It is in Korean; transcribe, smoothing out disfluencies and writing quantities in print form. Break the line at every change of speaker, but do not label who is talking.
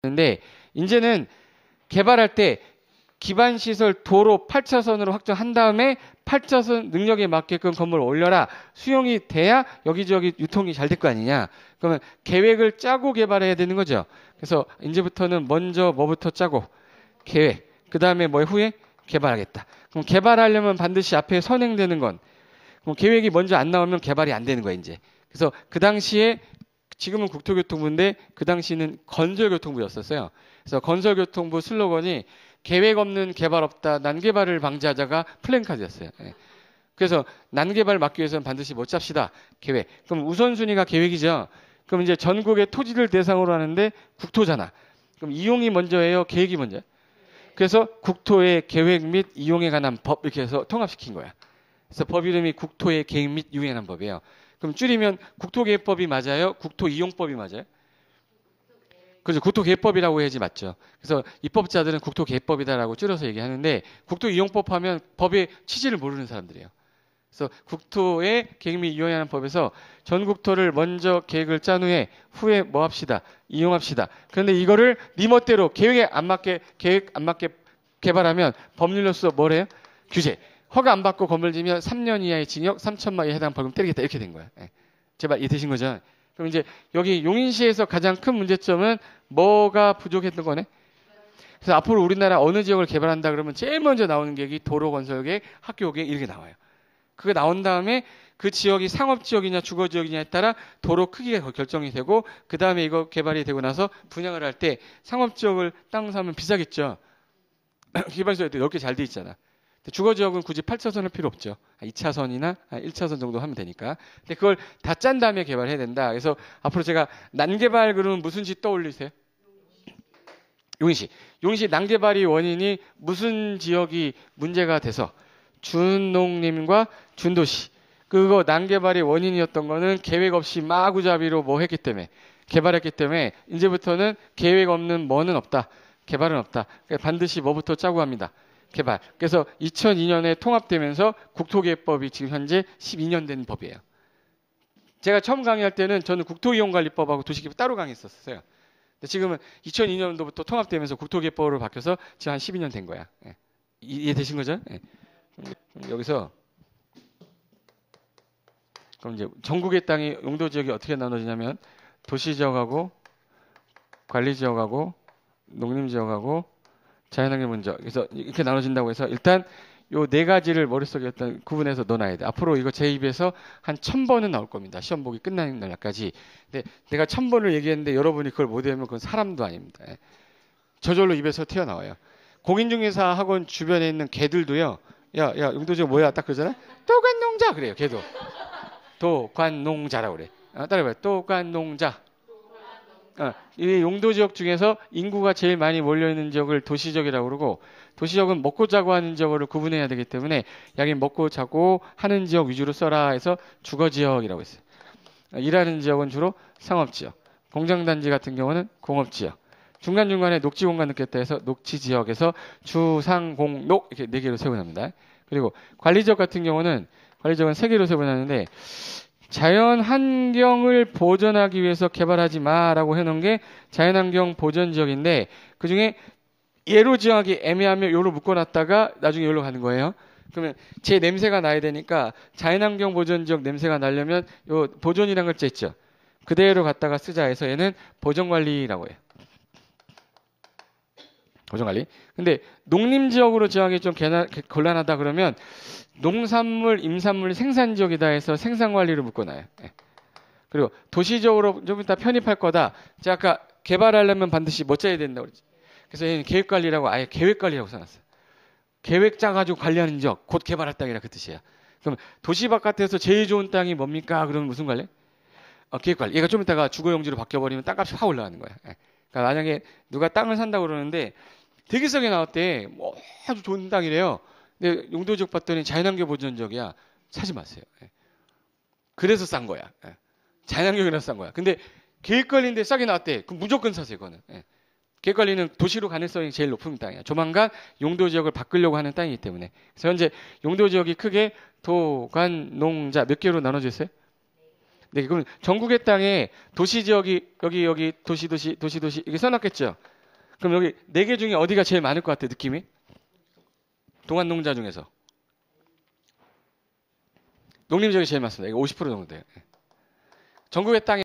근데 이제는 개발할 때 기반 시설 도로 8차선으로 확정한 다음에 8차선 능력에 맞게끔 건물을 올려라. 수용이 돼야 여기저기 유통이 잘 될 거 아니냐. 그러면 계획을 짜고 개발해야 되는 거죠. 그래서 이제부터는 먼저 뭐부터 짜고 계획. 그 다음에 뭐 후에 개발하겠다. 그럼 개발하려면 반드시 앞에 선행되는 건 그럼 계획이 먼저 안 나오면 개발이 안 되는 거야 이제. 그래서 그 당시에 지금은 국토교통부인데 그 당시는 건설교통부였었어요. 그래서 건설교통부 슬로건이 계획 없는 개발 없다. 난개발을 방지하자가 플랜카드였어요. 예. 그래서 난개발 막기 위해서는 반드시 뭐 짭시다. 계획. 그럼 우선순위가 계획이죠. 그럼 이제 전국의 토지를 대상으로 하는데 국토잖아. 그럼 이용이 먼저예요? 계획이 먼저예요? 그래서 국토의 계획 및 이용에 관한 법 이렇게 해서 통합시킨 거야. 그래서 법 이름이 국토의 계획 및 이용에 관한 법이에요. 그럼 줄이면 국토계획법이 맞아요? 국토이용법이 맞아요? 그렇죠. 국토계획법이라고 해야지 맞죠. 그래서 입법자들은 국토계획법이다라고 줄여서 얘기하는데 국토이용법 하면 법의 취지를 모르는 사람들이에요. 그래서 국토의 계획 및 이용에 관한 법에서 전국토를 먼저 계획을 짠 후에 뭐 합시다. 이용합시다. 그런데 이거를 네 멋대로 계획 안 맞게 개발하면 법률로서 뭐래요? 규제. 허가 안 받고 건물 지면 3년 이하의 징역 3천만 원에 해당 벌금 때리겠다 이렇게 된 거야. 예. 제발 이해되신 거죠? 그럼 이제 여기 용인시에서 가장 큰 문제점은 뭐가 부족했던 거네? 그래서 앞으로 우리나라 어느 지역을 개발한다 그러면 제일 먼저 나오는 계획이 도로건설계획, 학교계획 이렇게 나와요. 그게 나온 다음에 그 지역이 상업지역이냐 주거지역이냐에 따라 도로 크기가 결정이 되고 그 다음에 이거 개발이 되고 나서 분양을 할 때 상업지역을 땅 사면 비싸겠죠. 기반시설이 넓게 잘 돼 있잖아. 주거지역은 굳이 8차선을 필요 없죠. 2차선이나 1차선 정도 하면 되니까. 근데 그걸 다 짠 다음에 개발해야 된다. 그래서 앞으로 제가 난개발 그러면 무슨 지 떠올리세요? 용인시. 용인시 난개발이 원인이 무슨 지역이 문제가 돼서 준농림과 준도시. 그거 난개발이 원인이었던 거는 계획 없이 마구잡이로 뭐 했기 때문에 개발했기 때문에 이제부터는 계획 없는 뭐는 없다. 개발은 없다. 반드시 뭐부터 짜고 합니다. 개발. 그래서 2002년에 통합되면서 국토계획법이 지금 현재 12년 된 법이에요. 제가 처음 강의할 때는 저는 국토이용관리법하고 도시계획 따로 강의했었어요. 근데 지금은 2002년도부터 통합되면서 국토계획법으로 바뀌어서 지금 한 12년 된 거야. 예. 이해되신 거죠? 예. 여기서 그럼 이제 전국의 땅이 용도 지역이 어떻게 나눠지냐면 도시지역하고 관리지역하고 농림지역하고 자연환경 문제. 그래서 이렇게 나눠진다고 해서 일단 요 네 가지를 머릿속에 일단 구분해서 넣어놔야 돼. 앞으로 이거 제 입에서 한 1000번은 나올 겁니다. 시험 보기 끝나는 날까지. 근데 내가 1000번을 얘기했는데 여러분이 그걸 못 외우면 그건 사람도 아닙니다. 저절로 입에서 튀어나와요. 공인중개사 학원 주변에 있는 개들도요. 야, 용도지역 뭐야? 딱 그러잖아. 도관농자 그래요. 개도. 도관농자라고 그래. 따라해봐요. 도관농자. 이 용도지역 중에서 인구가 제일 많이 몰려있는 지역을 도시지역이라고 그러고 도시지역은 먹고 자고 하는 지역으로 구분해야 되기 때문에 여기 먹고 자고 하는 지역 위주로 써라 해서 주거지역이라고 했어요. 일하는 지역은 주로 상업지역, 공장단지 같은 경우는 공업지역, 중간중간에 녹지공간 느꼈다 해서 녹지지역에서 주상공녹 이렇게 4개로 세분합니다. 그리고 관리지역 같은 경우는 관리지역은 3개로 세분하는데 자연 환경을 보존하기 위해서 개발하지 마라고 해놓은 게 자연환경 보존지역인데 그중에 예로 지정하기 애매하면 요로 묶어놨다가 나중에 요로 가는 거예요. 그러면 제 냄새가 나야 되니까 자연환경 보존지역 냄새가 나려면 요 보존이라는 글자 있죠. 그대로 갖다가 쓰자 해서 얘는 보존관리라고 해요. 보존관리. 근데 농림지역으로 지정하기 좀 곤란하다 그러면 농산물, 임산물 생산지역이다 해서 생산관리를 묶어놔요. 예. 그리고 도시적으로 좀 이따 편입할 거다. 제가 아까 개발하려면 반드시 뭐 짜야 된다고 그랬지. 그래서 얘는 계획관리라고 아예 계획관리라고 써놨어요. 계획 짜가지고 관리하는 지역, 곧 개발할 땅이라 그 뜻이야. 그럼 도시 바깥에서 제일 좋은 땅이 뭡니까? 그러면 무슨 관리? 계획관리. 얘가 좀 이따가 주거용지로 바뀌어버리면 땅값이 확 올라가는 거야. 예. 그러니까 만약에 누가 땅을 산다고 그러는데 되게 싸게 나왔대. 뭐 아주 좋은 땅이래요. 근데 용도지역 봤더니 자연환경 보존지역이야. 사지 마세요. 예. 그래서 싼 거야. 예. 자연환경이라서 싼 거야. 근데 계획관리인데 싸게 나왔대. 그럼 무조건 사세요. 그거는. 예. 계획관리는 도시로 가능성이 제일 높은 땅이야. 조만간 용도지역을 바꾸려고 하는 땅이기 때문에. 그래서 현재 용도지역이 크게 도, 관, 농, 자 몇 개로 나눠져 있어요? 네, 그럼 전국의 땅에 도시지역이 여기 도시 이렇게 써놨겠죠. 그럼 여기 4개 중에 어디가 제일 많을 것 같아, 느낌이? 동안농자 중에서. 농림 지역이 제일 많습니다. 이거 50% 정도 돼요. 전국의 땅에